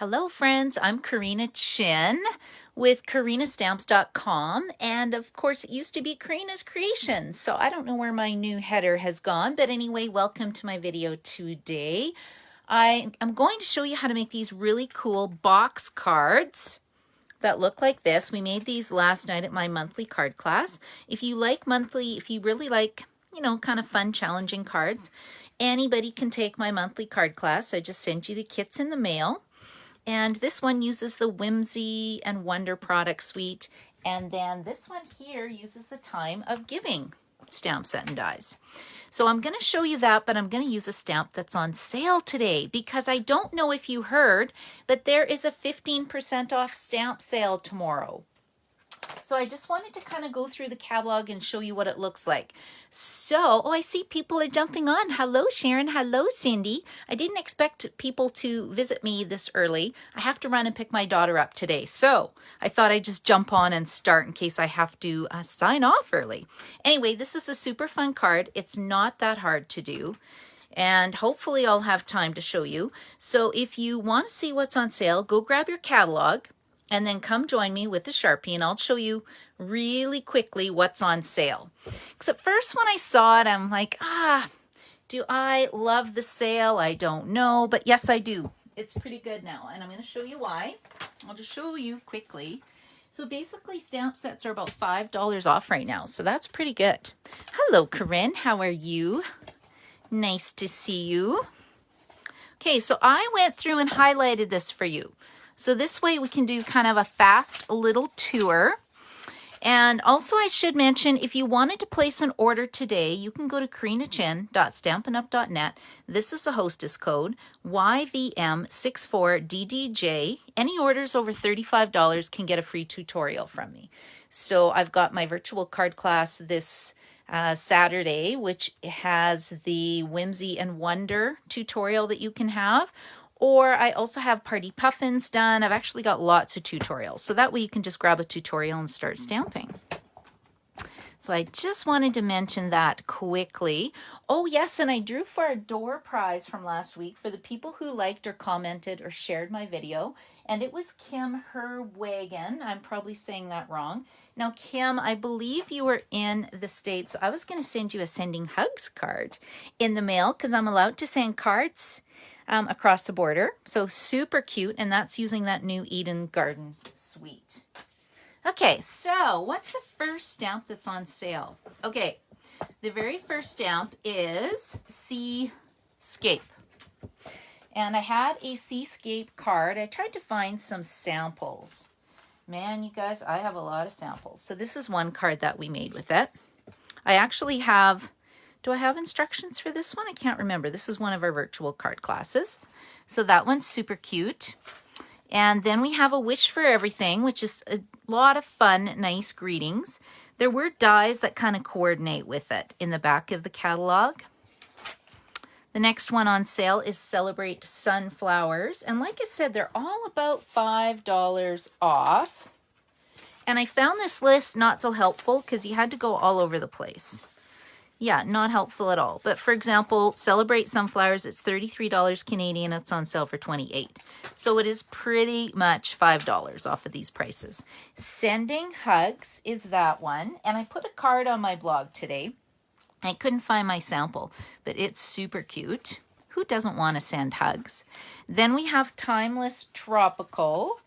Hello friends, I'm Karina Chin with karinastamps.com, and of course it used to be Karina's Creations, so I don't know where my new header has gone, but anyway, welcome to my video today. I am going to show you how to make these really cool box cards that look like this. We made these last night at my monthly card class. If you really like, kind of fun, challenging cards, anybody can take my monthly card class. I just send you the kits in the mail. And this one uses the Whimsy and Wonder product suite. And then this one here uses the Time of Giving stamp set and dies. So I'm going to show you that, but I'm going to use a stamp that's on sale today because I don't know if you heard, but there is a 15% off stamp sale tomorrow. So I just wanted to kind of go through the catalog and show you what it looks like. So, I see people are jumping on. Hello, Sharon. Hello, Cindy. I didn't expect people to visit me this early. I have to run and pick my daughter up today. So I thought I'd just jump on and start in case I have to sign off early. Anyway, this is a super fun card. It's not that hard to do. And hopefully I'll have time to show you. So if you want to see what's on sale, go grab your catalog. And then come join me with the Sharpie and I'll show you really quickly what's on sale. Because at first when I saw it, I'm like, do I love the sale? I don't know, but yes, I do. It's pretty good now. And I'm going to show you why. I'll just show you quickly. So basically stamp sets are about $5 off right now. So that's pretty good. Hello, Corinne. How are you? Nice to see you. Okay, so I went through and highlighted this for you. So this way we can do kind of a fast little tour. And also I should mention, if you wanted to place an order today, you can go to karinachin.stampinup.net. This is the hostess code, YVM64DDJ. Any orders over $35 can get a free tutorial from me. So I've got my virtual card class this Saturday, which has the Whimsy and Wonder tutorial that you can have. Or I also have party puffins done. I've actually got lots of tutorials. So that way you can just grab a tutorial and start stamping. So I just wanted to mention that quickly. Oh yes, and I drew for a door prize from last week for the people who liked or commented or shared my video. And it was Kim Herwagen. I'm probably saying that wrong. Now Kim, I believe you were in the States. So I was going to send you a sending hugs card in the mail because I'm allowed to send cards across the border. So super cute, and that's using that new Eden Gardens suite. Okay, so what's the first stamp that's on sale? Okay, the very first stamp is Seascape. And I had a Seascape card. I tried to find some samples. Man, you guys, I have a lot of samples. So this is one card that we made with it. I actually have... Do I have instructions for this one? I can't remember. This is one of our virtual card classes. So that one's super cute. And then we have a Wish for Everything, which is a lot of fun, nice greetings. There were dies that kind of coordinate with it in the back of the catalog. The next one on sale is Celebrate Sunflowers. And like I said, they're all about $5 off. And I found this list not so helpful because you had to go all over the place. Yeah, not helpful at all. But for example, Celebrate Sunflowers, it's $33 Canadian. It's on sale for $28. So it is pretty much $5 off of these prices. Sending Hugs is that one. And I put a card on my blog today. I couldn't find my sample, but it's super cute. Who doesn't want to send hugs? Then we have Timeless Tropical.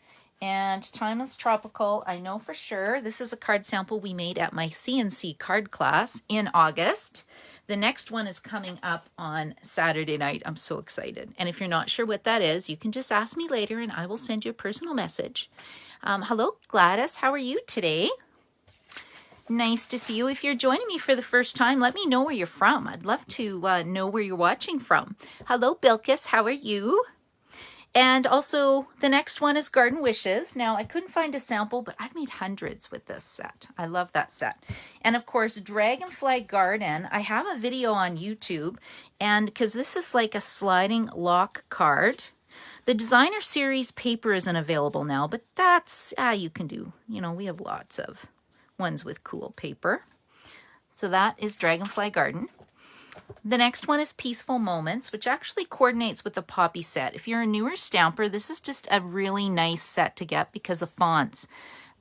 And Timeless Tropical, I know for sure, this is a card sample we made at my CNC card class in August. The next one is coming up on Saturday night. I'm so excited. And if you're not sure what that is, you can just ask me later and I will send you a personal message. Hello, Gladys. How are you today? Nice to see you. If you're joining me for the first time, let me know where you're from. I'd love to know where you're watching from. Hello, Bilkis. How are you? And also, the next one is Garden Wishes. Now, I couldn't find a sample, but I've made hundreds with this set. I love that set. And of course, Dragonfly Garden. I have a video on YouTube, and because this is like a sliding lock card. The Designer Series paper isn't available now, but that's, you can do. We have lots of ones with cool paper. So that is Dragonfly Garden. The next one is Peaceful Moments, which actually coordinates with the Poppy set. If you're a newer stamper, this is just a really nice set to get because the fonts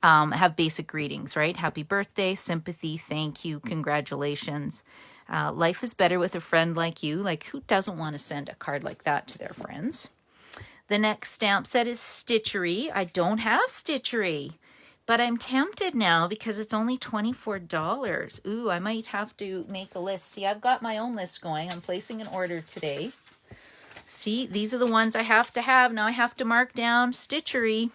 have basic greetings, right? Happy birthday, sympathy, thank you, congratulations. Life is better with a friend like you. Like, who doesn't want to send a card like that to their friends? The next stamp set is Stitchery. I don't have Stitchery, but I'm tempted now because it's only $24. Ooh, I might have to make a list. See, I've got my own list going. I'm placing an order today. See, these are the ones I have to have. Now I have to mark down Stitchery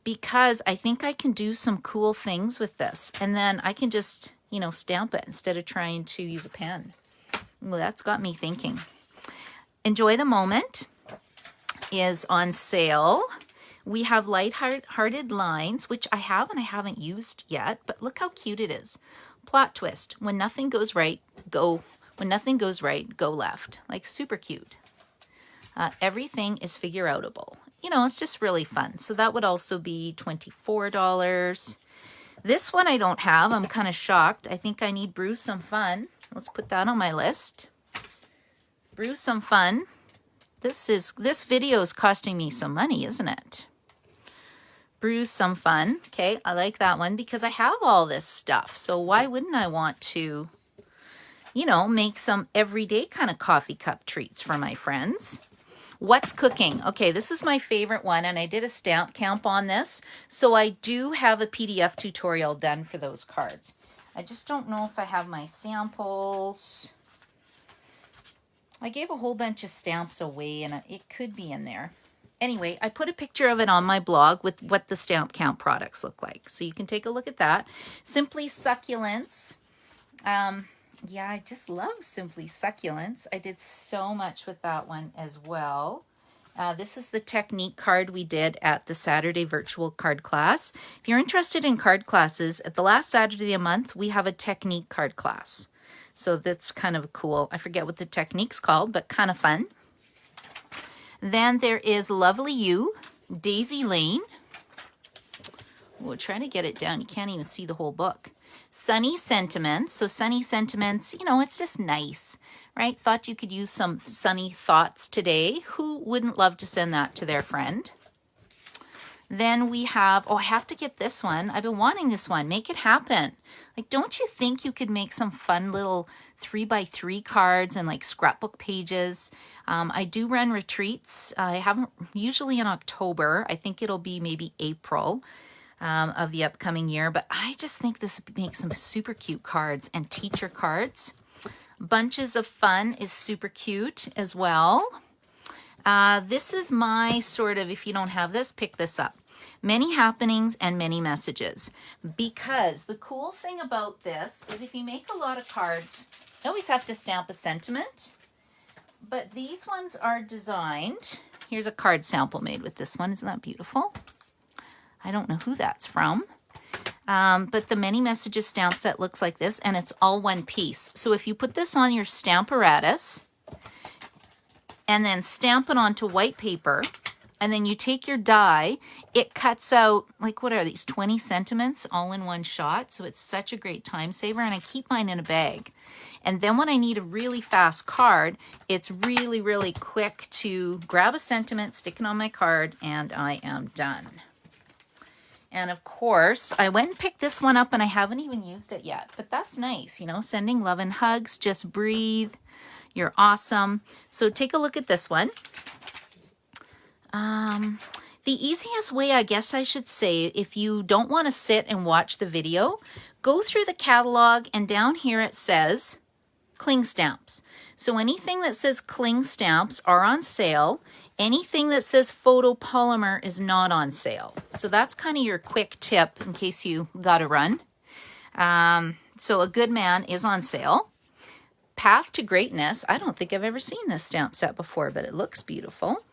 because I think I can do some cool things with this. And then I can just, you know, stamp it instead of trying to use a pen. Well, that's got me thinking. Enjoy the Moment is on sale. We have Light-Hearted Lines, which I have and I haven't used yet, but look how cute it is. Plot twist, when nothing goes right, go left. Like, super cute. Everything is figure-outable. You know, it's just really fun. So that would also be $24. This one I don't have. I'm kind of shocked. I think I need Brew Some Fun. Let's put that on my list. Brew Some Fun. This video is costing me some money, isn't it? Brew Some Fun. Okay, I like that one because I have all this stuff. So why wouldn't I want to, you know, make some everyday kind of coffee cup treats for my friends? What's Cooking? Okay, this is my favorite one, and I did a stamp count on this. So I do have a PDF tutorial done for those cards. I just don't know if I have my samples. I gave a whole bunch of stamps away, and it could be in there. Anyway, I put a picture of it on my blog with what the stamp count products look like. So you can take a look at that. Simply Succulents. Yeah, I just love Simply Succulents. I did so much with that one as well. This is the technique card we did at the Saturday virtual card class. If you're interested in card classes, at the last Saturday of the month, we have a technique card class. So that's kind of cool. I forget what the technique's called, but kind of fun. Then there is Lovely You, Daisy Lane. We'll try to get it down. You can't even see the whole book. Sunny Sentiments. So Sunny Sentiments, you know, it's just nice, right? Thought you could use some sunny thoughts today. Who wouldn't love to send that to their friend? Then we have, oh, I have to get this one. I've been wanting this one. Make It Happen. Like, don't you think you could make some fun little 3x3 cards and like scrapbook pages? I do run retreats. I haven't, usually in October. I think it'll be maybe April of the upcoming year. But I just think this would make some super cute cards and teacher cards. Bunches of Fun is super cute as well. This is my sort of, if you don't have this, pick this up. Many Happenings and Many Messages. Because the cool thing about this is if you make a lot of cards, you always have to stamp a sentiment. But these ones are designed. Here's a card sample made with this one. Isn't that beautiful? I don't know who that's from. But the Many Messages stamp set looks like this, and it's all one piece. So if you put this on your Stamparatus, and then stamp it onto white paper, and then you take your die, it cuts out, like, what are these, 20 sentiments all in one shot? So it's such a great time saver, and I keep mine in a bag. And then when I need a really fast card, it's really, really quick to grab a sentiment, stick it on my card, and I am done. And of course, I went and picked this one up, and I haven't even used it yet. But that's nice, you know, sending love and hugs, just breathe. You're awesome. So take a look at this one. The easiest way, I guess I should say, if you don't want to sit and watch the video, go through the catalog, and down here it says cling stamps. So anything that says cling stamps are on sale. Anything that says photopolymer is not on sale. So that's kind of your quick tip in case you got to run. So A Good Man is on sale. Path to Greatness. I don't think I've ever seen this stamp set before, but it looks beautiful.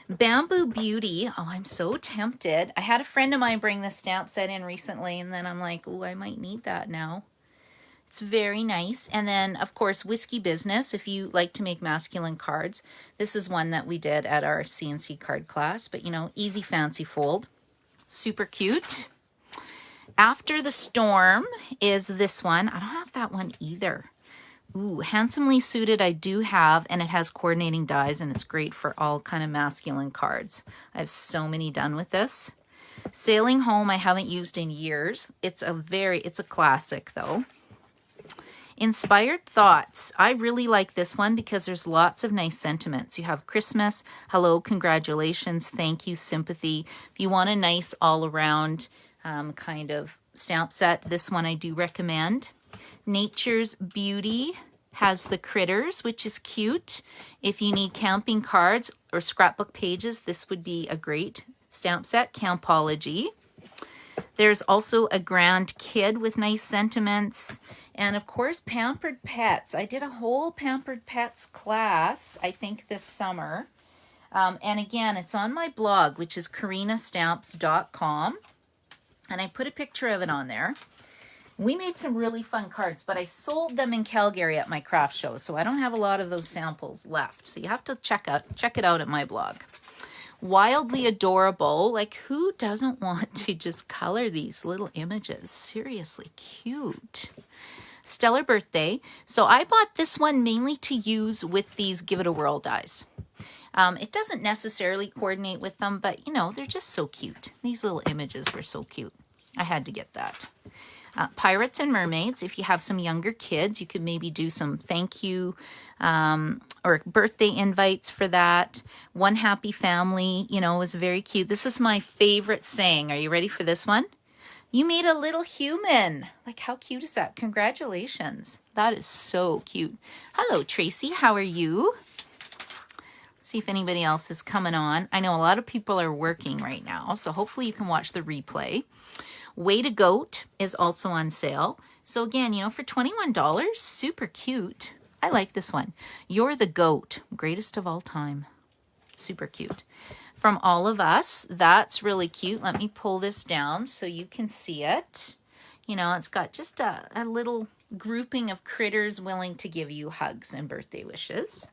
Bamboo Beauty. Oh, I'm so tempted. I had a friend of mine bring this stamp set in recently, and then I'm like, oh, I might need that now. It's very nice. And then, of course, Whiskey Business. If you like to make masculine cards, this is one that we did at our CNC card class. But, you know, easy fancy fold. Super cute. After the Storm is this one. I don't have that one either. Ooh, Handsomely Suited I do have, and it has coordinating dies, and it's great for all kind of masculine cards. I have so many done with this. Sailing Home I haven't used in years. It's a classic though. Inspired Thoughts. I really like this one because there's lots of nice sentiments. You have Christmas, hello, congratulations, thank you, sympathy. If you want a nice all-around kind of stamp set, this one I do recommend. Nature's Beauty has the critters, which is cute. If you need camping cards or scrapbook pages, this would be a great stamp set. Campology. There's also a Grand Kid with nice sentiments. And of course, Pampered Pets. I did a whole Pampered Pets class, I think this summer. And again, it's on my blog, which is karinastamps.com. And I put a picture of it on there. We made some really fun cards, but I sold them in Calgary at my craft show, so I don't have a lot of those samples left. So you have to check it out at my blog. Wildly Adorable. Like, who doesn't want to just color these little images? Seriously cute. Stellar Birthday. So I bought this one mainly to use with these Give It a Whirl dies. It doesn't necessarily coordinate with them, but you know, they're just so cute. These little images were so cute. I had to get that. Pirates and Mermaids. If you have some younger kids, you could maybe do some thank you or birthday invites for that. One Happy Family, you know, was very cute. This is my favorite saying. Are you ready for this one? You made a little human. Like, how cute is that? Congratulations. That is so cute. Hello, Tracy. How are you? Let's see if anybody else is coming on. I know a lot of people are working right now, so hopefully you can watch the replay. Way to Goat is also on sale. So again, you know, for $21, super cute. I like this one. You're the Goat, greatest of all time. Super cute. From All of Us, that's really cute. Let me pull this down so you can see it. You know, it's got just a little grouping of critters willing to give you hugs and birthday wishes.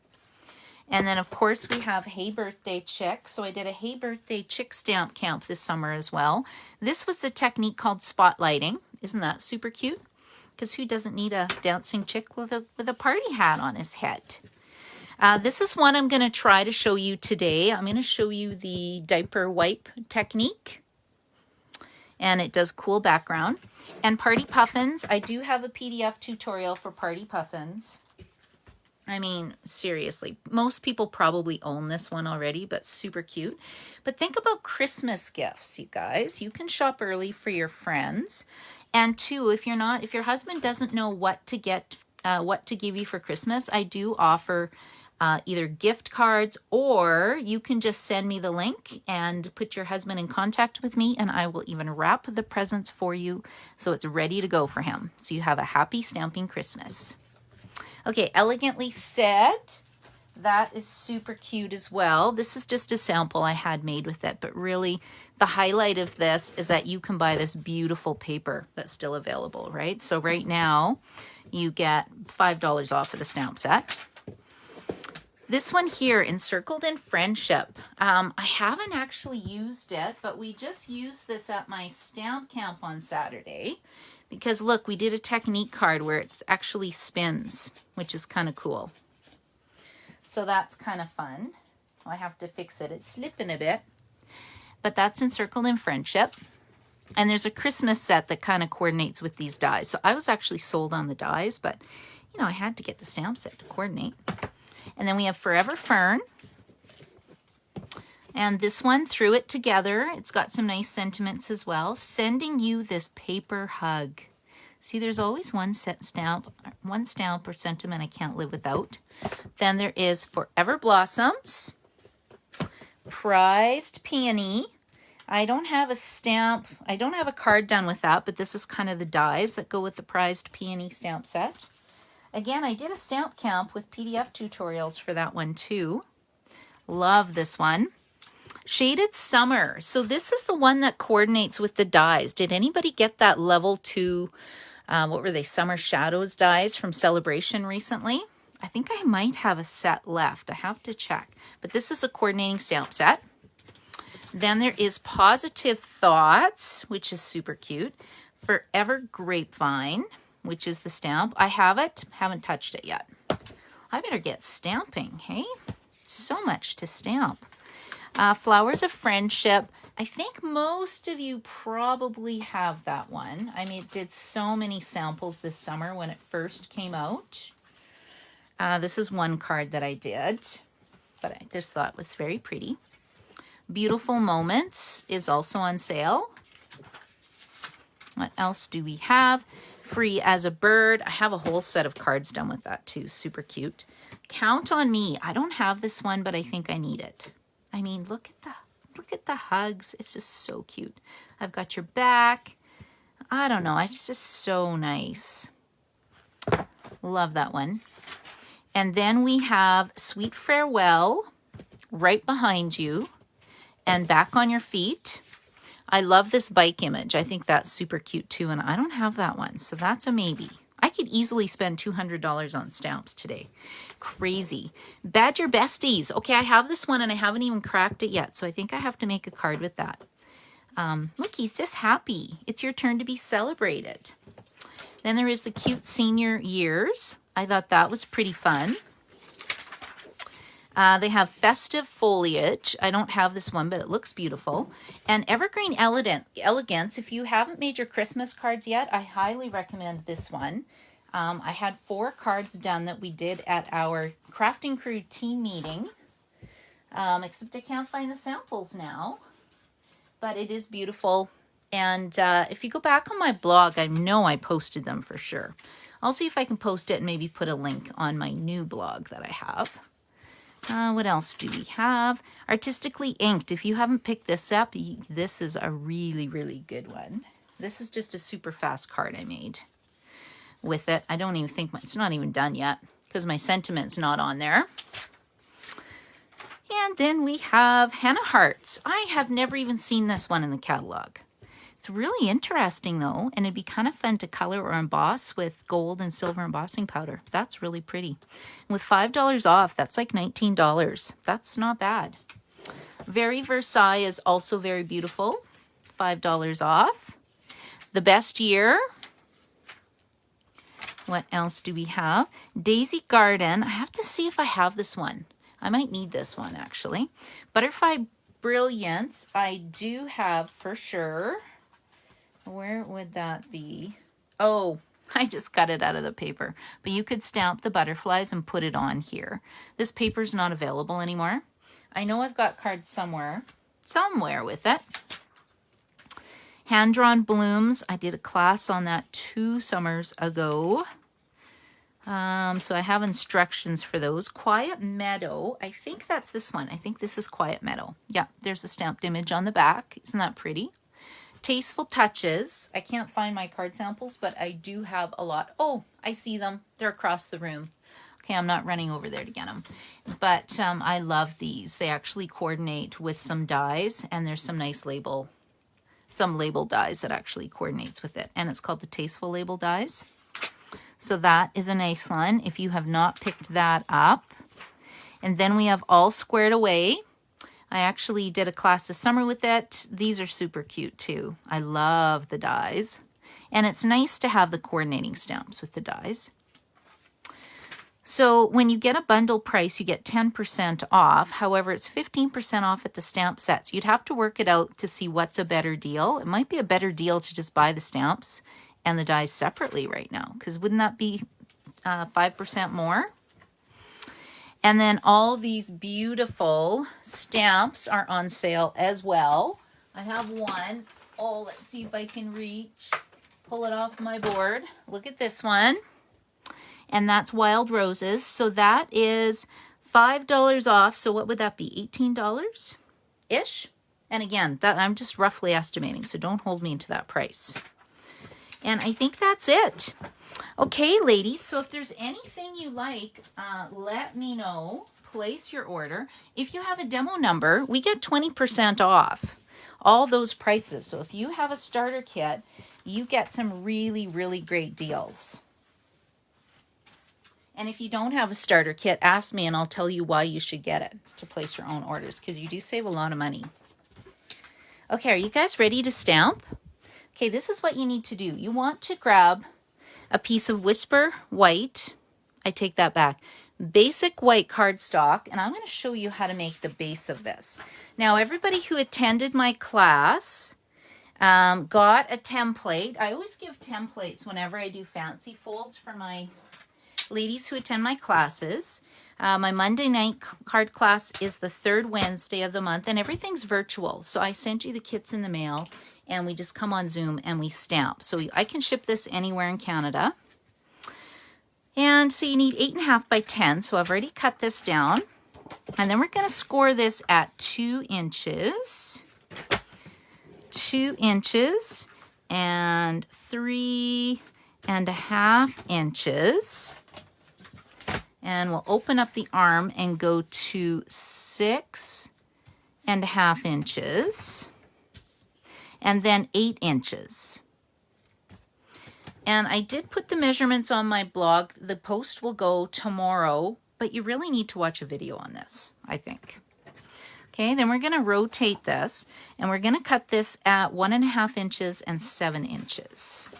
And then, of course, we have Hey Birthday Chick. So I did a Hey Birthday Chick stamp camp this summer as well. This was the technique called spotlighting. Isn't that super cute? Because who doesn't need a dancing chick with a party hat on his head? This is one I'm going to try to show you today. I'm going to show you the diaper wipe technique. And it does cool background. And Party Puffins. I do have a PDF tutorial for Party Puffins. I mean, seriously, most people probably own this one already, but super cute. But think about Christmas gifts, you guys. You can shop early for your friends. And two, if your husband doesn't know what to get, what to give you for Christmas, I do offer either gift cards, or you can just send me the link and put your husband in contact with me, and I will even wrap the presents for you so it's ready to go for him. So you have a happy stamping Christmas. Okay, Elegantly Said. That is super cute as well. This is just a sample I had made with it, but really the highlight of this is that you can buy this beautiful paper that's still available, right? So right now you get $5 off of the stamp set. This one here, Encircled in Friendship. I haven't actually used it, but we just used this at my stamp camp on Saturday. Because look, we did a technique card where it actually spins, which is kind of cool. So that's kind of fun. I have to fix it. It's slipping a bit. But that's Encircled in Friendship. And there's a Christmas set that kind of coordinates with these dies. So I was actually sold on the dies, but you know, I had to get the stamp set to coordinate. And then we have Forever Fern. And this one, Threw It Together. It's got some nice sentiments as well. Sending You This Paper Hug. See, there's always one stamp or sentiment I can't live without. Then there is Forever Blossoms. Prized Peony. I don't have a stamp. I don't have a card done with that, but this is kind of the dies that go with the Prized Peony stamp set. Again, I did a stamp camp with PDF tutorials for that one too. Love this one. Shaded Summer. So this is the one that coordinates with the dies. Did anybody get that level 2, what were they, Summer Shadows dies from Celebration recently? I think I might have a set left. I have to check. But this is a coordinating stamp set. Then there is Positive Thoughts, which is super cute. Forever Grapevine. which is the stamp. I have it, haven't touched it yet. I better get stamping, hey? So much to stamp. Flowers of Friendship. I think most of you probably have that one. I mean, did so many samples this summer when it first came out. This is one card that I did, but I just thought it was very pretty. Beautiful Moments is also on sale. What else do we have? Free as a Bird. I have a whole set of cards done with that too. Super cute. Count on Me. I don't have this one, but I think I need it. I mean, look at the hugs. It's just so cute. I've got your back. I don't know. It's just so nice. Love that one. And then we have Sweet Farewell right behind you and Back on Your Feet. I love this bike image. I think that's super cute too, and I don't have that one, so that's a maybe. I could easily spend $200 on stamps today. Crazy. Badger Besties. Okay, I have this one and I haven't even cracked it yet, so I think I have to make a card with that. Look, he's just happy. It's your turn to be celebrated. Then there is the Cute Senior Years. I thought that was pretty fun. They have Festive Foliage. I don't have this one, but it looks beautiful. And Evergreen Elegance. If you haven't made your Christmas cards yet, I highly recommend this one. I had 4 cards done that we did at our Crafting Crew team meeting. Except I can't find the samples now. But it is beautiful. And if you go back on my blog, I know I posted them for sure. I'll see if I can post it and maybe put a link on my new blog that I have. What else do we have? Artistically Inked. If you haven't picked this up, this is a really, really good one. This is just a super fast card I made with it. I don't even think it's not even done yet because my sentiment's not on there. And then we have Henna Hearts. I have never even seen this one in the catalog. It's really interesting though, and it'd be kind of fun to color or emboss with gold and silver embossing powder. That's really pretty. With $5 off, that's like $19. That's not bad. Very Versailles is also very beautiful. $5 off. The Best Year. What else do we have? Daisy Garden. I have to see if I have this one. I might need this one actually. Butterfly Brilliance. I do have for sure. Where would that be? Oh, I just cut it out of the paper. But you could stamp the butterflies and put it on here. This paper's not available anymore. I know I've got cards somewhere with it. Hand-drawn blooms. I did a class on that 2 summers ago. So I have instructions for those. Quiet Meadow. I think that's this one. I think this is Quiet Meadow. Yeah, there's a stamped image on the back. Isn't that pretty? Tasteful Touches. I can't find my card samples, but I do have a lot. Oh, I see them. They're across the room. Okay, I'm not running over there to get them. But I love these. They actually coordinate with some dies, and there's some nice label dies that actually coordinates with it. And it's called the Tasteful Label Dies. So that is a nice one if you have not picked that up. And then we have All Squared Away. I actually did a class this summer with it. These are super cute too. I love the dies. And it's nice to have the coordinating stamps with the dies. So when you get a bundle price, you get 10% off. However, it's 15% off at the stamp sets. You'd have to work it out to see what's a better deal. It might be a better deal to just buy the stamps and the dies separately right now. Because wouldn't that be 5% more? And then all these beautiful stamps are on sale as well. I have one. Oh, let's see if I can pull it off my board. Look at this one. And that's Wild Roses. So that is $5 off. So what would that be? $18-ish? And again, that I'm just roughly estimating, so don't hold me to that price. And I think that's it. Okay, ladies, so if there's anything you like, let me know. Place your order. If you have a demo number, we get 20% off all those prices. So if you have a starter kit, you get some really, really great deals. And if you don't have a starter kit, ask me and I'll tell you why you should get it to place your own orders, because you do save a lot of money. Okay, are you guys ready to stamp? Okay, this is what you need to do. You want to grab a piece of Whisper white. I take that back. Basic white cardstock, and I'm going to show you how to make the base of this. Now, everybody who attended my class got a template. I always give templates whenever I do fancy folds for my ladies who attend my classes. My Monday night card class is the third Wednesday of the month, and everything's virtual. So I sent you the kits in the mail, and we just come on Zoom and we stamp. So I can ship this anywhere in Canada. And so you need 8.5 by 10. So I've already cut this down. And then we're going to score this at 2 inches. 2 inches and 3.5 inches. And we'll open up the arm and go to 6.5 inches. And then 8 inches. And I did put the measurements on my blog. The post will go tomorrow, but you really need to watch a video on this, I think. Okay, then we're going to rotate this, and we're going to cut this at 1.5 inches and 7 inches.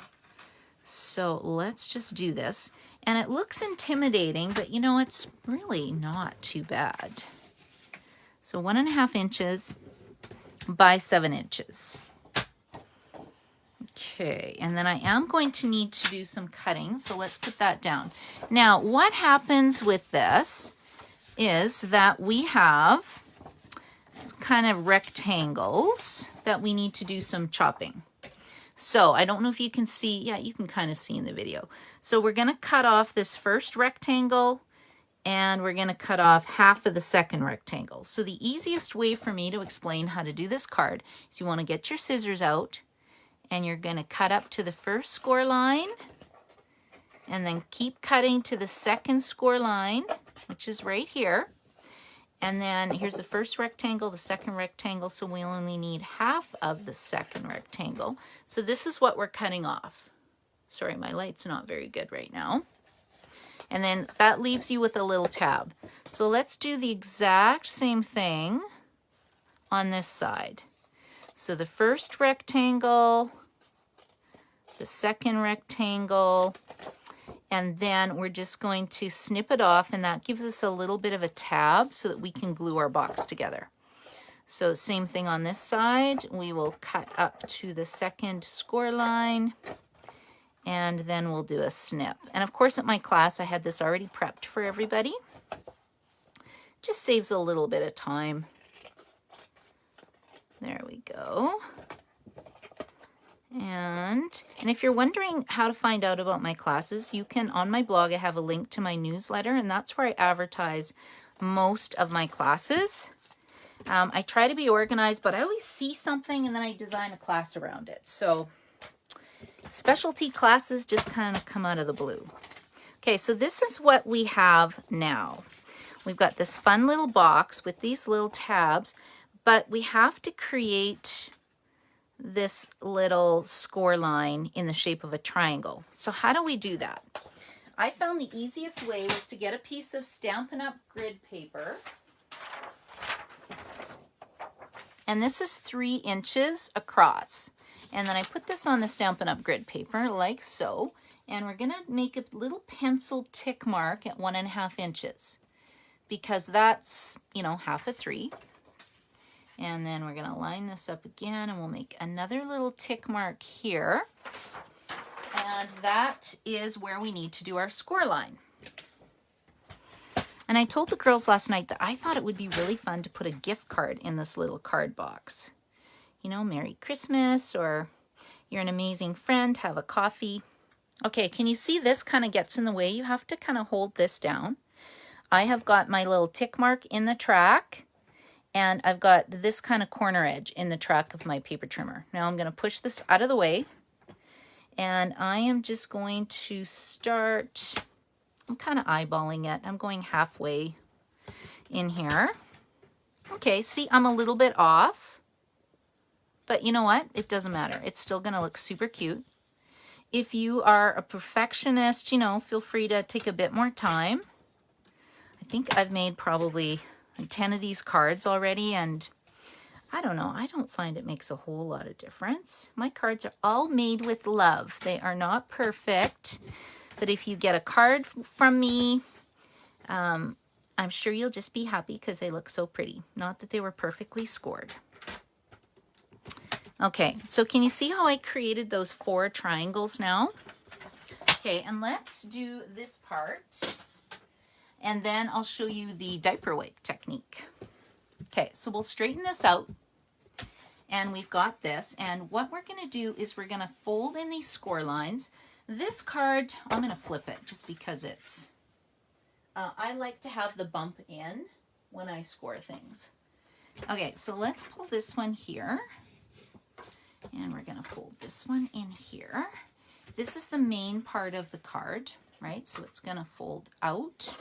So let's just do this. And it looks intimidating, but you know, it's really not too bad. So 1.5 inches by 7 inches. Okay, and then I am going to need to do some cutting, so let's put that down. Now, what happens with this is that we have kind of rectangles that we need to do some chopping. So I don't know if you can see, yeah, you can kind of see in the video. So we're going to cut off this first rectangle, and we're going to cut off half of the second rectangle. So the easiest way for me to explain how to do this card is you want to get your scissors out, and you're going to cut up to the first score line, and then keep cutting to the second score line, which is right here. And then here's the first rectangle, the second rectangle, so we only need half of the second rectangle. So this is what we're cutting off. Sorry, my light's not very good right now. And then that leaves you with a little tab. So let's do the exact same thing on this side. So the first rectangle, the second rectangle, and then we're just going to snip it off, and that gives us a little bit of a tab so that we can glue our box together. So same thing on this side. We will cut up to the second score line, and then we'll do a snip. And of course at my class I had this already prepped for everybody. Just saves a little bit of time. There we go. And if you're wondering how to find out about my classes, you can, on my blog, I have a link to my newsletter, and that's where I advertise most of my classes. I try to be organized, but I always see something and then I design a class around it. So specialty classes just kind of come out of the blue. Okay, so this is what we have now. We've got this fun little box with these little tabs, but we have to create this little score line in the shape of a triangle. So how do we do that? I found the easiest way was to get a piece of Stampin' Up! Grid paper. And this is 3 inches across. And then I put this on the Stampin' Up! Grid paper like so. And we're gonna make a little pencil tick mark at 1.5 inches because that's, you know, half a 3. And then we're going to line this up again, and we'll make another little tick mark here. And that is where we need to do our score line. And I told the girls last night that I thought it would be really fun to put a gift card in this little card box. You know, Merry Christmas, or you're an amazing friend, have a coffee. Okay, can you see this kind of gets in the way? You have to kind of hold this down. I have got my little tick mark in the track, and I've got this kind of corner edge in the track of my paper trimmer. Now I'm going to push this out of the way, and I am just going to start, I'm kind of eyeballing it. I'm going halfway in here. Okay, see, I'm a little bit off, but you know what? It doesn't matter. It's still going to look super cute. If you are a perfectionist, you know, feel free to take a bit more time. I think I've made probably 10 of these cards already, and I don't know. I don't find it makes a whole lot of difference. My cards are all made with love. They are not perfect, but if you get a card from me, I'm sure you'll just be happy because they look so pretty. Not that they were perfectly scored. Okay, so can you see how I created those 4 triangles now? Okay, and let's do this part, and then I'll show you the diaper wipe technique. Okay, so we'll straighten this out, and we've got this, and what we're going to do is we're going to fold in these score lines. This card, I'm going to flip it just because it's, I like to have the bump in when I score things. Okay, so let's pull this one here. And we're going to fold this one in here. This is the main part of the card, right? So it's going to fold out.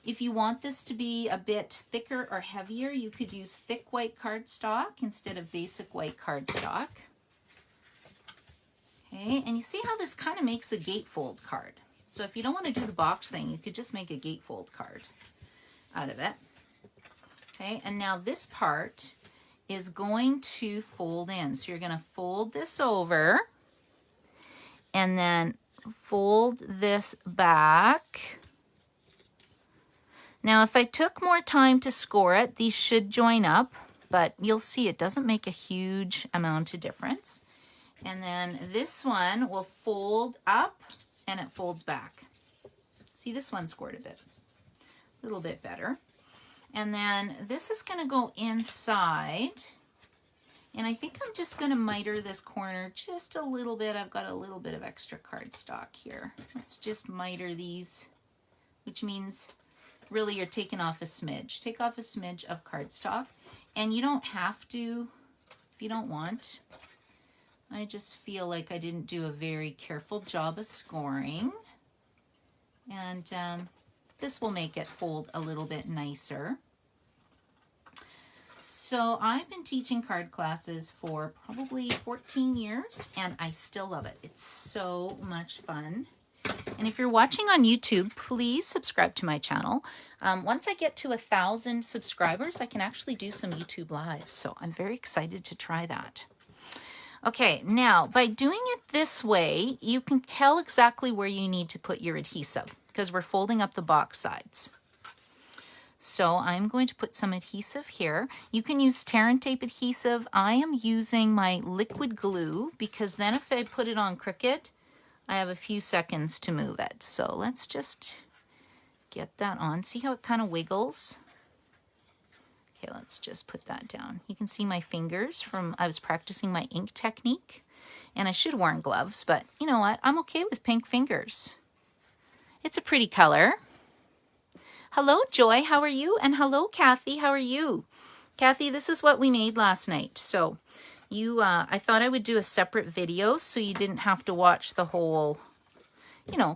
If you want this to be a bit thicker or heavier, you could use thick white cardstock instead of basic white cardstock. Okay, and you see how this kind of makes a gatefold card. So if you don't want to do the box thing, you could just make a gatefold card out of it. Okay, and now this part is going to fold in. So you're going to fold this over and then fold this back. Now, if I took more time to score it, these should join up, but you'll see it doesn't make a huge amount of difference. And then this one will fold up and it folds back. See, this one scored a little bit better. And then this is going to go inside. And I think I'm just going to miter this corner just a little bit. I've got a little bit of extra cardstock here. Let's just miter these, which means really you're taking off a smidge. Take off a smidge of cardstock. And you don't have to if you don't want. I just feel like I didn't do a very careful job of scoring. And this will make it fold a little bit nicer. So I've been teaching card classes for probably 14 years and I still love it. It's so much fun. And if you're watching on YouTube, please subscribe to my channel. Once I get to 1,000 subscribers, I can actually do some YouTube lives. So I'm very excited to try that. Okay, now by doing it this way, you can tell exactly where you need to put your adhesive because we're folding up the box sides. So I'm going to put some adhesive here. You can use tear and tape adhesive. I am using my liquid glue because then if I put it on crooked, I have a few seconds to move it. So let's just get that on. See how it kind of wiggles? Okay, let's just put that down. You can see my fingers from, I was practicing my ink technique. And I should have worn gloves, but you know what? I'm okay with pink fingers. It's a pretty color. Hello, Joy, how are you? And hello, Kathy, how are you? Kathy, this is what we made last night. So I thought I would do a separate video so you didn't have to watch the whole,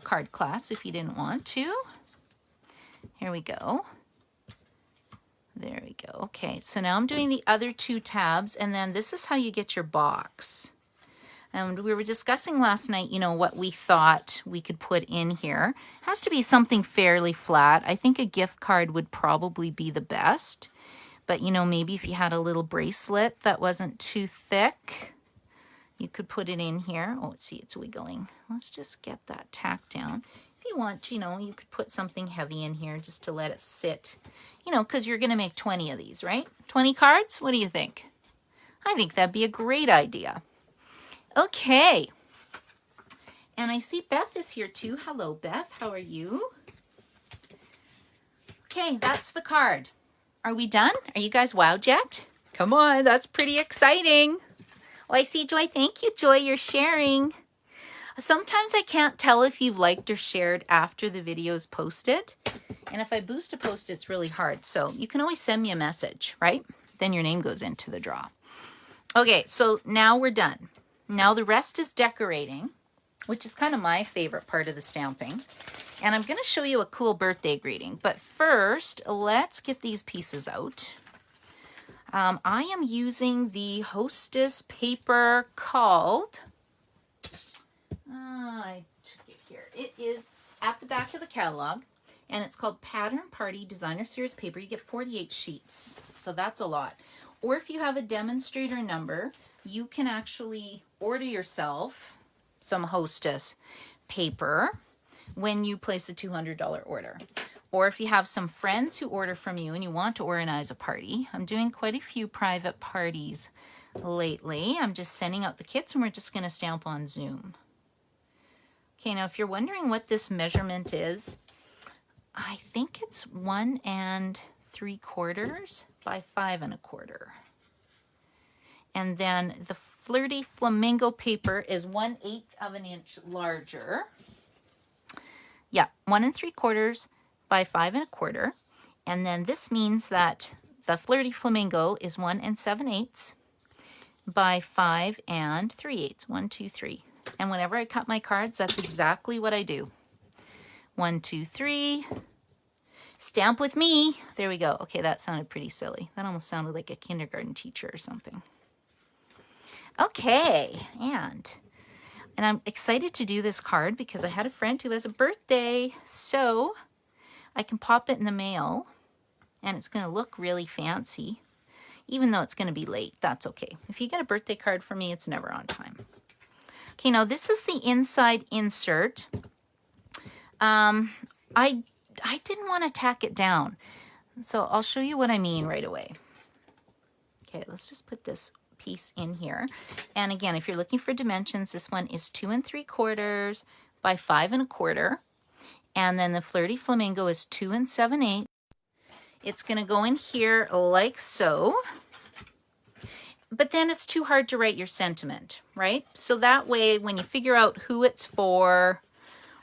card class if you didn't want to. Here we go. There we go. Okay, so now I'm doing the other 2 tabs, and then this is how you get your box. And we were discussing last night, what we thought we could put in here. It has to be something fairly flat. I think a gift card would probably be the best. But, maybe if you had a little bracelet that wasn't too thick, you could put it in here. Oh, see, it's wiggling. Let's just get that tacked down. If you want, you could put something heavy in here just to let it sit. Because you're going to make 20 of these, right? 20 cards? What do you think? I think that'd be a great idea. Okay. And I see Beth is here too. Hello, Beth. How are you? Okay, that's the card. Are we done? Are you guys wowed yet? Come on, that's pretty exciting. Oh, I see Joy. Thank you, Joy. You're sharing. Sometimes I can't tell if you've liked or shared after the video is posted. And if I boost a post, it's really hard. So you can always send me a message, right? Then your name goes into the draw. Okay, so now we're done. Now the rest is decorating, which is kind of my favorite part of the stamping. And I'm going to show you a cool birthday greeting. But first, let's get these pieces out. I am using the Hostess paper called... I took it here. It is at the back of the catalog, and it's called Pattern Party Designer Series Paper. You get 48 sheets, so that's a lot. or if you have a demonstrator number, you can actually order yourself some Hostess paper when you place a $200 order. Or if you have some friends who order from you and you want to organize a party. I'm doing quite a few private parties lately. I'm just sending out the kits and we're just going to stamp on Zoom. Okay, now if you're wondering what this measurement is, I think it's 1 3/4 by 5 1/4. And then the Flirty Flamingo paper is 1/8 of an inch larger. Yeah, 1 3/4 by 5 1/4. And then this means that the Flirty Flamingo is 1 7/8 by 5 3/8. 1, 2, 3. And whenever I cut my cards, that's exactly what I do. 1, 2, 3. Stamp with me. There we go. Okay, that sounded pretty silly. That almost sounded like a kindergarten teacher or something. Okay, and I'm excited to do this card because I had a friend who has a birthday, so I can pop it in the mail and it's going to look really fancy, even though it's going to be late. That's okay. If you get a birthday card from me, it's never on time. Okay, now this is the inside insert. I didn't want to tack it down, so I'll show you what I mean right away. Okay, let's just put this piece in here. And again, if you're looking for dimensions, this one is 2 3/4 by 5 1/4. And then the Flirty Flamingo is 2 7/8. It's going to go in here like so. But then it's too hard to write your sentiment, right? So that way, when you figure out who it's for,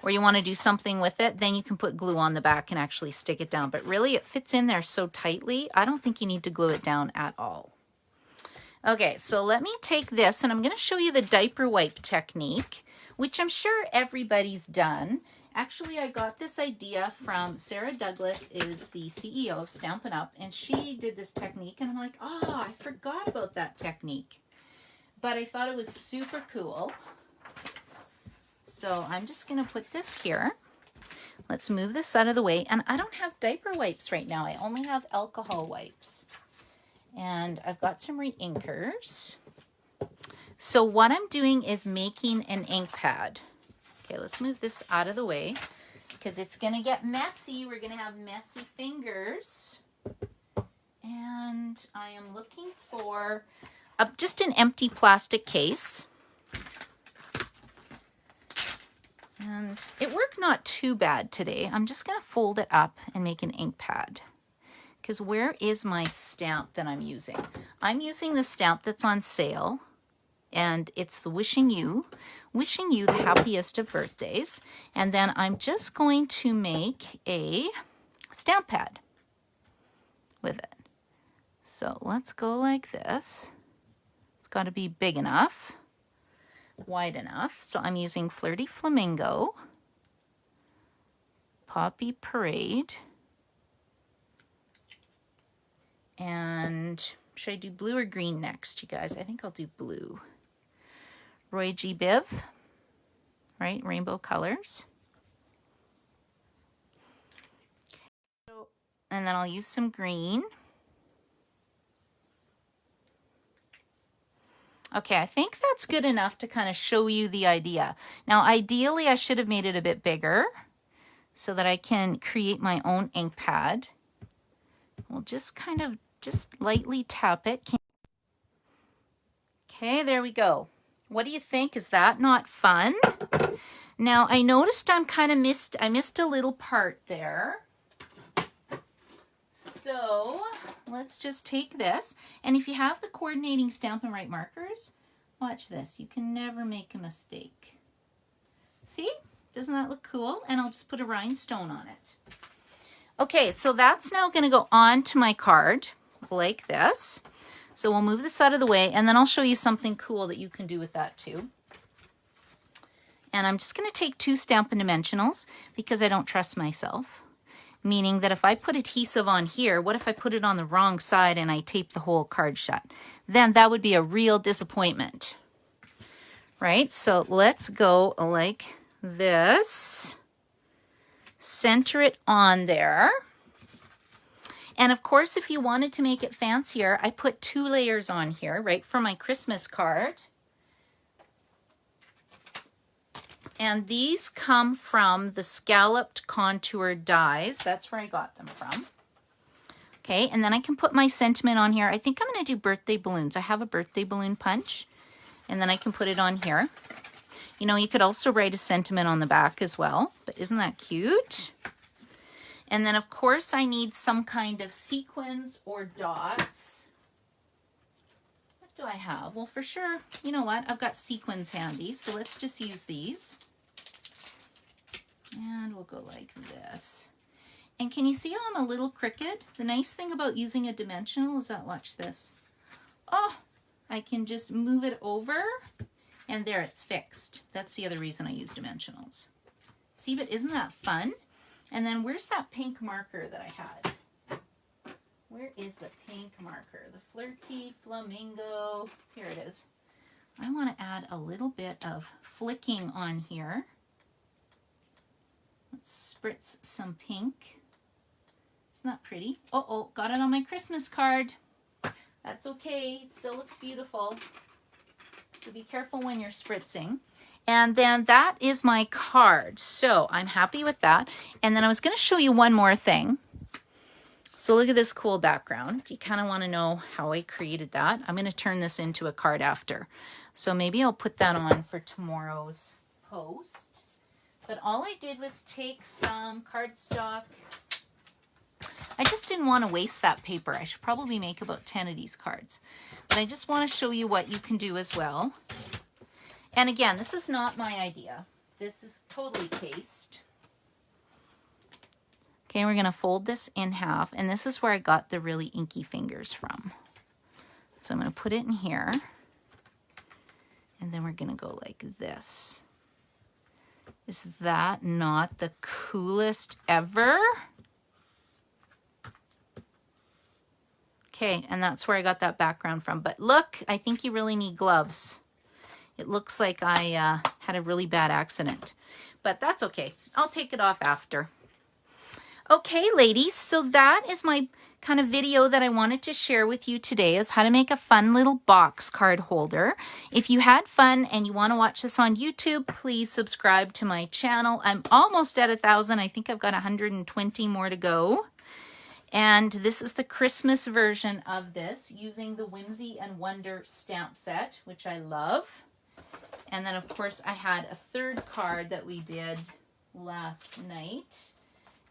or you want to do something with it, then you can put glue on the back and actually stick it down. But really, it fits in there so tightly, I don't think you need to glue it down at all. Okay, so let me take this, and I'm going to show you the diaper wipe technique, which I'm sure everybody's done. Actually, I got this idea from Sarah Douglas, is the CEO of Stampin' Up, and she did this technique, and I'm like, oh, I forgot about that technique. But I thought it was super cool. So I'm just going to put this here. Let's move this out of the way. And I don't have diaper wipes right now. I only have alcohol wipes. And I've got some re-inkers. So what I'm doing is making an ink pad. Okay, let's move this out of the way because it's going to get messy. We're going to have messy fingers. And I am looking for just an empty plastic case. And it worked not too bad today. I'm just going to fold it up and make an ink pad. Because where is my stamp that I'm using? I'm using the stamp that's on sale. And it's the wishing you the happiest of birthdays. And then I'm just going to make a stamp pad with it. So let's go like this. It's got to be big enough, wide enough. So I'm using Flirty Flamingo, Poppy Parade, and should I do blue or green next, you guys? I think I'll do blue. Roy G. Biv, right? Rainbow colors. And then I'll use some green. Okay, I think that's good enough to kind of show you the idea. Now, ideally, I should have made it a bit bigger so that I can create my own ink pad. We'll just kind of lightly tap it. Okay, there we go. What do you think? Is that not fun? Now, I noticed I missed a little part there. So let's just take this. And if you have the coordinating Stampin' Write markers, watch this. You can never make a mistake. See? Doesn't that look cool? And I'll just put a rhinestone on it. Okay, so that's now going to go on to my card like this. So we'll move this out of the way, and then I'll show you something cool that you can do with that too. And I'm just going to take 2 Stampin' Dimensionals because I don't trust myself. Meaning that if I put adhesive on here, what if I put it on the wrong side and I tape the whole card shut? Then that would be a real disappointment. Right? So let's go like this. Center it on there. And of course, if you wanted to make it fancier, I put 2 layers on here, right, for my Christmas card. And these come from the scalloped contour dies. That's where I got them from. Okay, and then I can put my sentiment on here. I think I'm going to do birthday balloons. I have a birthday balloon punch, and then I can put it on here. You know, you could also write a sentiment on the back as well, but isn't that cute? And then, of course, I need some kind of sequins or dots. What do I have? Well, for sure, you know what? I've got sequins handy, so let's just use these. And we'll go like this. And can you see how I'm a little crooked? The nice thing about using a dimensional is that, watch this. Oh, I can just move it over and there it's fixed. That's the other reason I use dimensionals. See, but isn't that fun? And then where's that pink marker that I had? Where is the pink marker? The Flirty Flamingo. Here it is. I want to add a little bit of flicking on here. Let's spritz some pink. Isn't that pretty? Uh-oh, got it on my Christmas card. That's okay, it still looks beautiful. So be careful when you're spritzing. And then that is my card. So I'm happy with that. And then I was going to show you one more thing. So look at this cool background. You kind of want to know how I created that. I'm going to turn this into a card after. So maybe I'll put that on for tomorrow's post. But all I did was take some cardstock. I just didn't want to waste that paper. I should probably make about 10 of these cards. But I just want to show you what you can do as well. And again, this is not my idea. This is totally cased. Okay, we're going to fold this in half. And this is where I got the really inky fingers from. So I'm going to put it in here. And then we're going to go like this. Is that not the coolest ever? Okay, and that's where I got that background from. But look, I think you really need gloves. It looks like I had a really bad accident. But that's okay. I'll take it off after. Okay, ladies, so that is my kind of video that I wanted to share with you today, is how to make a fun little box card holder. If you had fun and you want to watch this on YouTube, please subscribe to my channel. I'm almost at 1,000. I think I've got 120 more to go. And this is the Christmas version of this using the Whimsy and Wonder stamp set, which I love. And then, of course, I had a third card that we did last night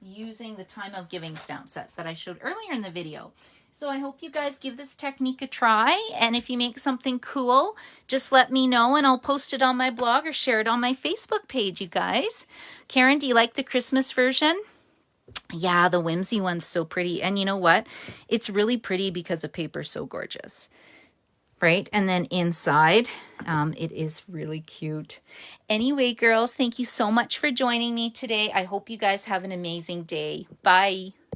using the Time of Giving stamp set that I showed earlier in the video. So I hope you guys give this technique a try. And if you make something cool, just let me know and I'll post it on my blog or share it on my Facebook page, you guys. Karen, do you like the Christmas version? Yeah, the Whimsy one's so pretty. And you know what? It's really pretty because the paper's so gorgeous. Right? And then inside, it is really cute. Anyway, girls, thank you so much for joining me today. I hope you guys have an amazing day. Bye.